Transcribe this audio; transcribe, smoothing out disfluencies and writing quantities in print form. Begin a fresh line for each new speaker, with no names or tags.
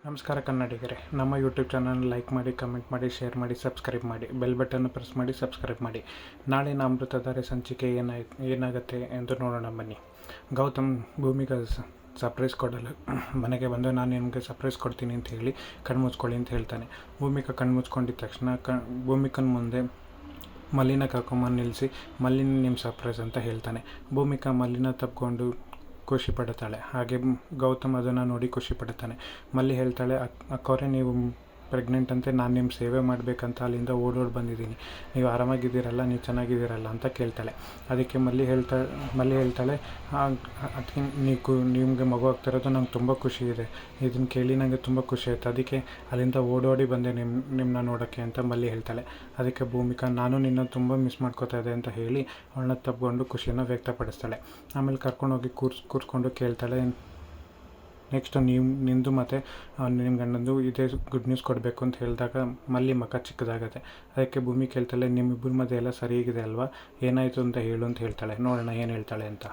ನಮಸ್ಕಾರ ಕನ್ನಡಿಗರೇ, ನಮ್ಮ YouTube channel like ಮಾಡಿ, ಕಮೆಂಟ್ ಮಾಡಿ, ಶೇರ್ ಮಾಡಿ, ಸಬ್ಸ್ಕ್ರೈಬ್ ಮಾಡಿ, ಬೆಲ್ ಬಟನ್ ಪ್ರೆಸ್ ಮಾಡಿ ಸಬ್ಸ್ಕ್ರೈಬ್ ಮಾಡಿ. ನಾಳಿನ ಅಮೃತಧಾರೆ ಸಂಚಿಕೆ ಏನಾಗುತ್ತೆ ಎಂದು ನೋಡೋಣ ಬನ್ನಿ. ಗೌತಮ್ ಭೂಮಿಗೆ ಸರ್ಪ್ರೈಸ್ ಕೊಡಲು ಮನೆಗೆ ಬಂದು ನಾನು ನಿಮಗೆ ಸರ್ಪ್ರೈಸ್ ಕೊಡ್ತೀನಿ ಅಂತ ಹೇಳಿ ಕಣ್ಮುಚ್ಕೊಳ್ಳಿ ಅಂತ ಹೇಳ್ತಾನೆ. ಭೂಮಿಕಾ ಕಣ್ಮುಚ್ಕೊಂಡಿದ್ದ ತಕ್ಷಣ ಭೂಮಿಕನ ಮುಂದೆ ಮಲ್ಲಿನ ಕರ್ಕೊಂಬಂದು ನಿಲ್ಲಿಸಿ ಮಲ್ಲಿನ ನಿಮ್ಮ ಸರ್ಪ್ರೈಸ್ ಅಂತ ಹೇಳ್ತಾನೆ. ಭೂಮಿಕಾ ಮಲ್ಲಿನ ತಪ್ಪಿಕೊಂಡು ಖುಷಿ ಪಡುತ್ತಾಳೆ. ಹಾಗೆ ಗೌತಮ್ ಅದನ್ನು ನೋಡಿ ಖುಷಿ ಪಡುತ್ತಾನೆ. ಮಲ್ಲಿ ಹೇಳ್ತಾಳೆ, ಅಕ್ಕವರೇ ನೀವು ಪ್ರೆಗ್ನೆಂಟ್ ಅಂತೆ, ನಾನು ನಿಮ್ಮ ಸೇವೆ ಮಾಡಬೇಕಂತ ಅಲ್ಲಿಂದ ಓಡೋಡಿ ಬಂದಿದ್ದೀನಿ, ನೀವು ಆರಾಮಾಗಿದ್ದೀರಲ್ಲ, ನೀವು ಚೆನ್ನಾಗಿದ್ದೀರಲ್ಲ ಅಂತ ಕೇಳ್ತಾಳೆ. ಅದಕ್ಕೆ ಮಲ್ಲಿ ಹೇಳ್ತಾಳೆ ಅದಕ್ಕೆ ನಿಮಗೆ ಮಗು ಆಗ್ತಿರೋದು ನಂಗೆ ತುಂಬ ಖುಷಿ ಇದೆ, ಇದನ್ನು ಕೇಳಿ ನನಗೆ ತುಂಬ ಖುಷಿ ಆಯಿತು, ಅದಕ್ಕೆ ಅಲ್ಲಿಂದ ಓಡೋಡಿ ಬಂದೆ ನಿಮ್ಮನ್ನ ನೋಡೋಕ್ಕೆ ಅಂತ ಮಲ್ಲಿ ಹೇಳ್ತಾಳೆ. ಅದಕ್ಕೆ ಭೂಮಿಕಾ ನಾನು ನಿನ್ನ ತುಂಬ ಮಿಸ್ ಮಾಡ್ಕೋತಾ ಇದೆ ಅಂತ ಹೇಳಿ ಅವಳನ್ನ ತಪ್ಪಿಕೊಂಡು ಖುಷಿಯನ್ನು ವ್ಯಕ್ತಪಡಿಸ್ತಾಳೆ. ಆಮೇಲೆ ಕರ್ಕೊಂಡೋಗಿ ಕೂರಿಸ್ಕೊಂಡು ಕೇಳ್ತಾಳೆ, ನೆಕ್ಸ್ಟ್ ನಿಂದು ಮತ್ತು ನಿಮ್ಮ ಗಂಡಂದು ಇದೇ ಗುಡ್ ನ್ಯೂಸ್ ಕೊಡಬೇಕು ಅಂತ ಹೇಳಿದಾಗ ಮಲ್ಲಿ ಮುಖ ಚಿಕ್ಕದಾಗತ್ತೆ. ಅದಕ್ಕೆ ಭೂಮಿ ಕೇಳ್ತಾಳೆ, ನಿಮ್ಮಿಬ್ಬರ ಮಧ್ಯೆ ಎಲ್ಲ ಸರಿಯಾಗಿದೆ ಅಲ್ವಾ, ಏನಾಯಿತು ಅಂತ ಹೇಳು ಅಂತ ಹೇಳ್ತಾಳೆ. ನೋಡೋಣ ಏನು ಹೇಳ್ತಾಳೆ ಅಂತ.